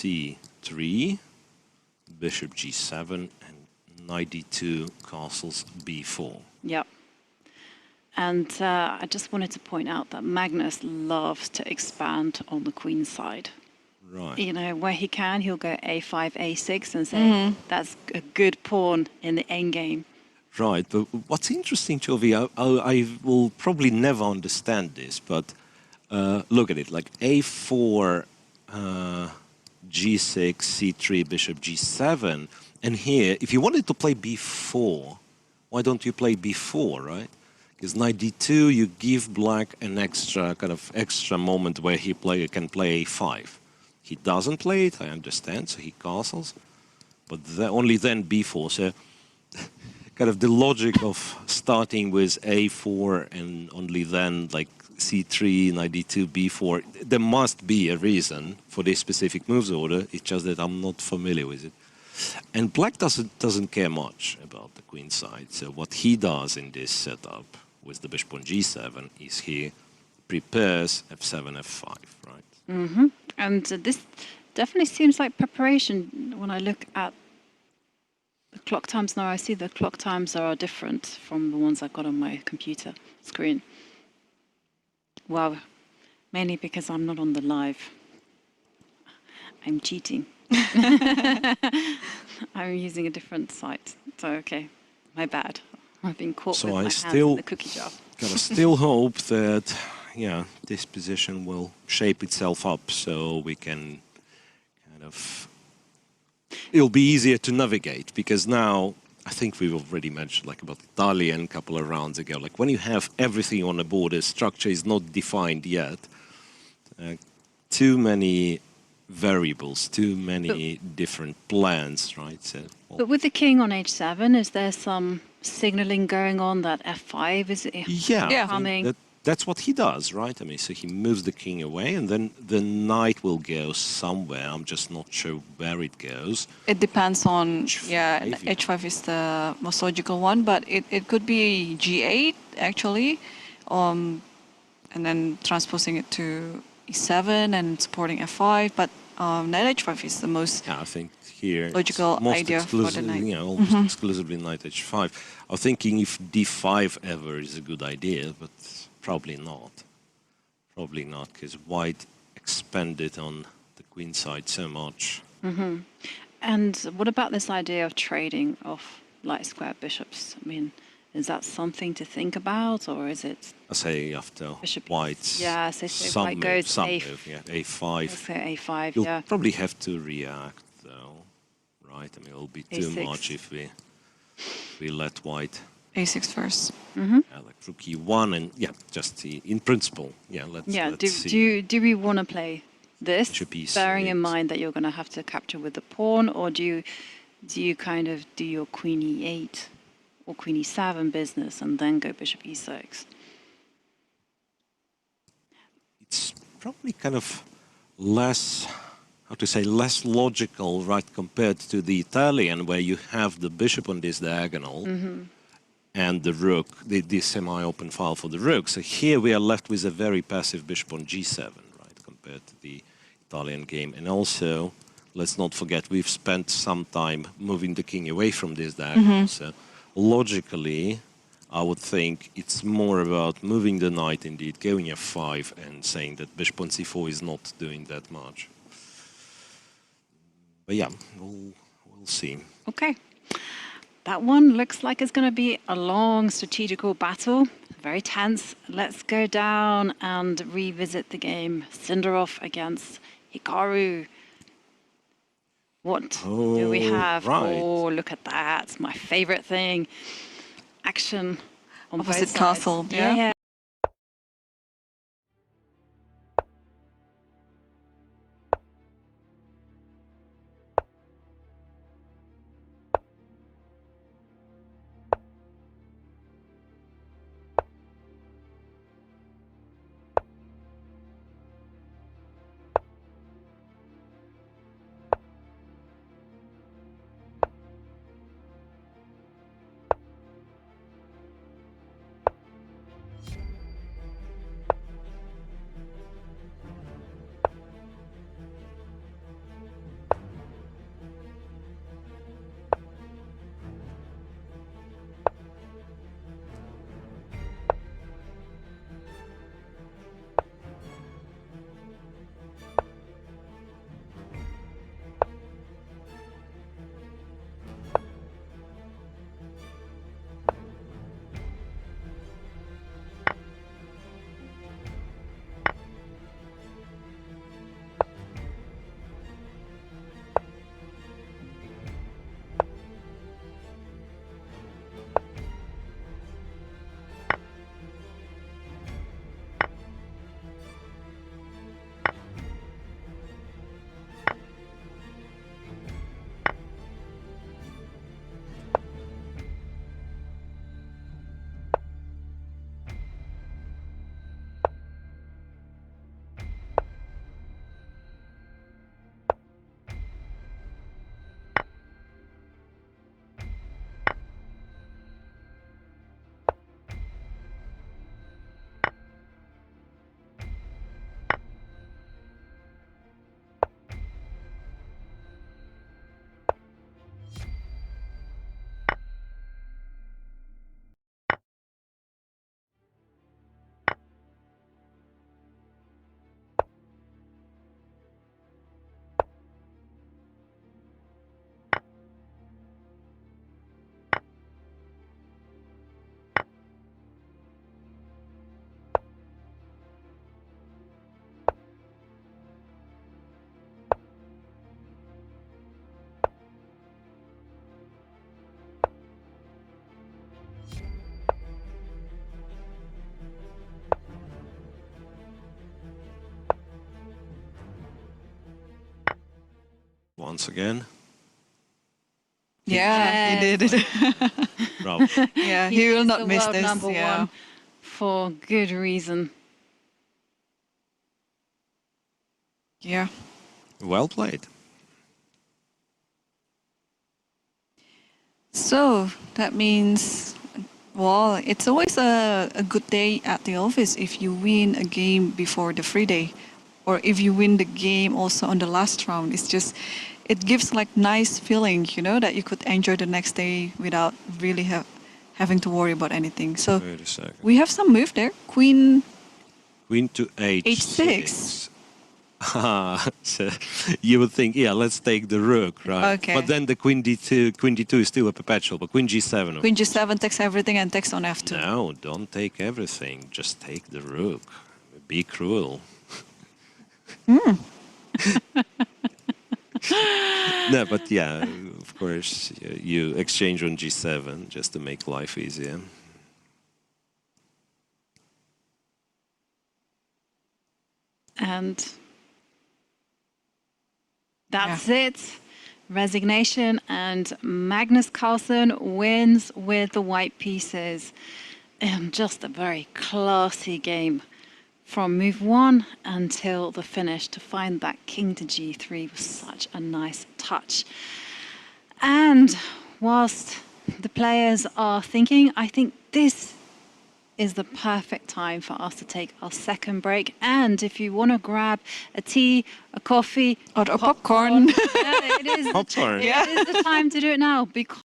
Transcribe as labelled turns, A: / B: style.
A: c3, bishop g7, and knight d2, castles b4.
B: Yep. And I just wanted to point out that Magnus loves to expand on the queen side.
A: Right.
B: You know, where he can, he'll go a5, a6 and say, that's a good pawn in the endgame.
A: Right, but what's interesting, Jovi, I will probably never understand this, but look at it, like a4, g6, c3, bishop g7, and here, if you wanted to play b4, why don't you play b4, right? Because knight d2, you give black an extra moment where he can play a5. He doesn't play it, I understand, so he castles, but only then b4. So kind of the logic of starting with a4 and only then like c3, knight d2, b4, there must be a reason for this specific moves order. It's just that I'm not familiar with it. And black doesn't care much about the queen side. So what he does in this setup with the bishop on g7 is he prepares f7, f5, right?
B: Mm-hmm. And this definitely seems like preparation. When I look at the clock times now, I see the clock times are different from the ones I've got on my computer screen. Wow. Mainly because I'm not on the live. I'm cheating. I'm using a different site. So, okay, my bad. I've been caught with my hands in the cookie jar.
A: I still hope that, yeah, this position will shape itself up so we can kind of... It'll be easier to navigate, because now, I think we've already mentioned, like about Italian a couple of rounds ago, like when you have everything on the board, the structure is not defined yet. Too many variables, too many different plans, right? So, well,
B: but with the king on h7, is there some signaling going on that f5 is coming?
A: That's what he does, right? I mean, so he moves the king away, and then the knight will go somewhere. I'm just not sure where it goes.
C: It depends on,
A: H5,
C: h5 is the most logical one, but it could be g8, actually, and then transposing it to e7 and supporting f5, but knight h5 is the most
A: I think here
C: logical idea for the knight.
A: You know, almost exclusively knight h5. I'm thinking if d5 ever is a good idea, but probably not. Probably not, because white expanded on the queen side so much.
B: And what about this idea of trading off light square bishops? I mean, is that something to think about, or is it?
A: I say after
B: Bishop
A: white's
B: so white goes
A: a5.
B: Let's say a5,
A: You'll probably have to react, though, right? I mean, it'll be too
B: A6.
A: much if we let white...
C: a6 first.
A: like rook e1, and just in principle, let's
B: see. Do we want to play this, bearing in mind that you're going to have to capture with the pawn, or do you kind of do your queen e8 or queen e7 business and then go bishop e6?
A: It's probably kind of less, less logical, right, compared to the Italian, where you have the bishop on this diagonal and the rook, the semi-open file for the rook. So here we are left with a very passive bishop on g7, right, compared to the Italian game. And also, let's not forget, we've spent some time moving the king away from this diagonal. So logically, I would think it's more about moving the knight indeed, going f5 and saying that bishop on c4 is not doing that much. But yeah, we'll see.
B: Okay. That one looks like it's going to be a long strategical battle, very tense. Let's go down and revisit the game. Sindarov against Hikaru. What do we have?
A: Right.
B: Oh, look at that. My favorite thing. Action on both
C: Opposite
B: sides.
C: castle, yeah.
A: once again.
C: Yeah, he did.
A: Bravo.
C: Yeah, he will
B: is
C: not
B: the
C: miss
B: world
C: this.
B: number
C: Yeah.
B: one for good reason.
C: Yeah.
A: Well played.
C: So that means, well, it's always a good day at the office if you win a game before the free day, or if you win the game also on the last round. It's just, it gives like nice feeling, you know, that you could enjoy the next day without really having to worry about anything. So
A: Wait a second.
C: we have some move there. Queen
A: Queen to
C: H6.
A: So you would think, yeah, let's take the rook, right?
C: Okay.
A: But then the queen d2 is still a perpetual, but queen g7.
C: Queen G7 takes everything and takes on F2.
A: No, don't take everything. Just take the rook. Be cruel. No, but yeah, of course, you exchange on g7 just to make life easier.
B: And that's it. Resignation, and Magnus Carlsen wins with the white pieces. Just a very classy game from move 1 until the finish. To find that king to g3 was such a nice touch. And whilst the players are thinking, I think this is the perfect time for us to take our second break. And if you want to grab a tea, a coffee,
C: Or a popcorn.
B: yeah, it is.
A: Popcorn.
B: It is the time to do it now, because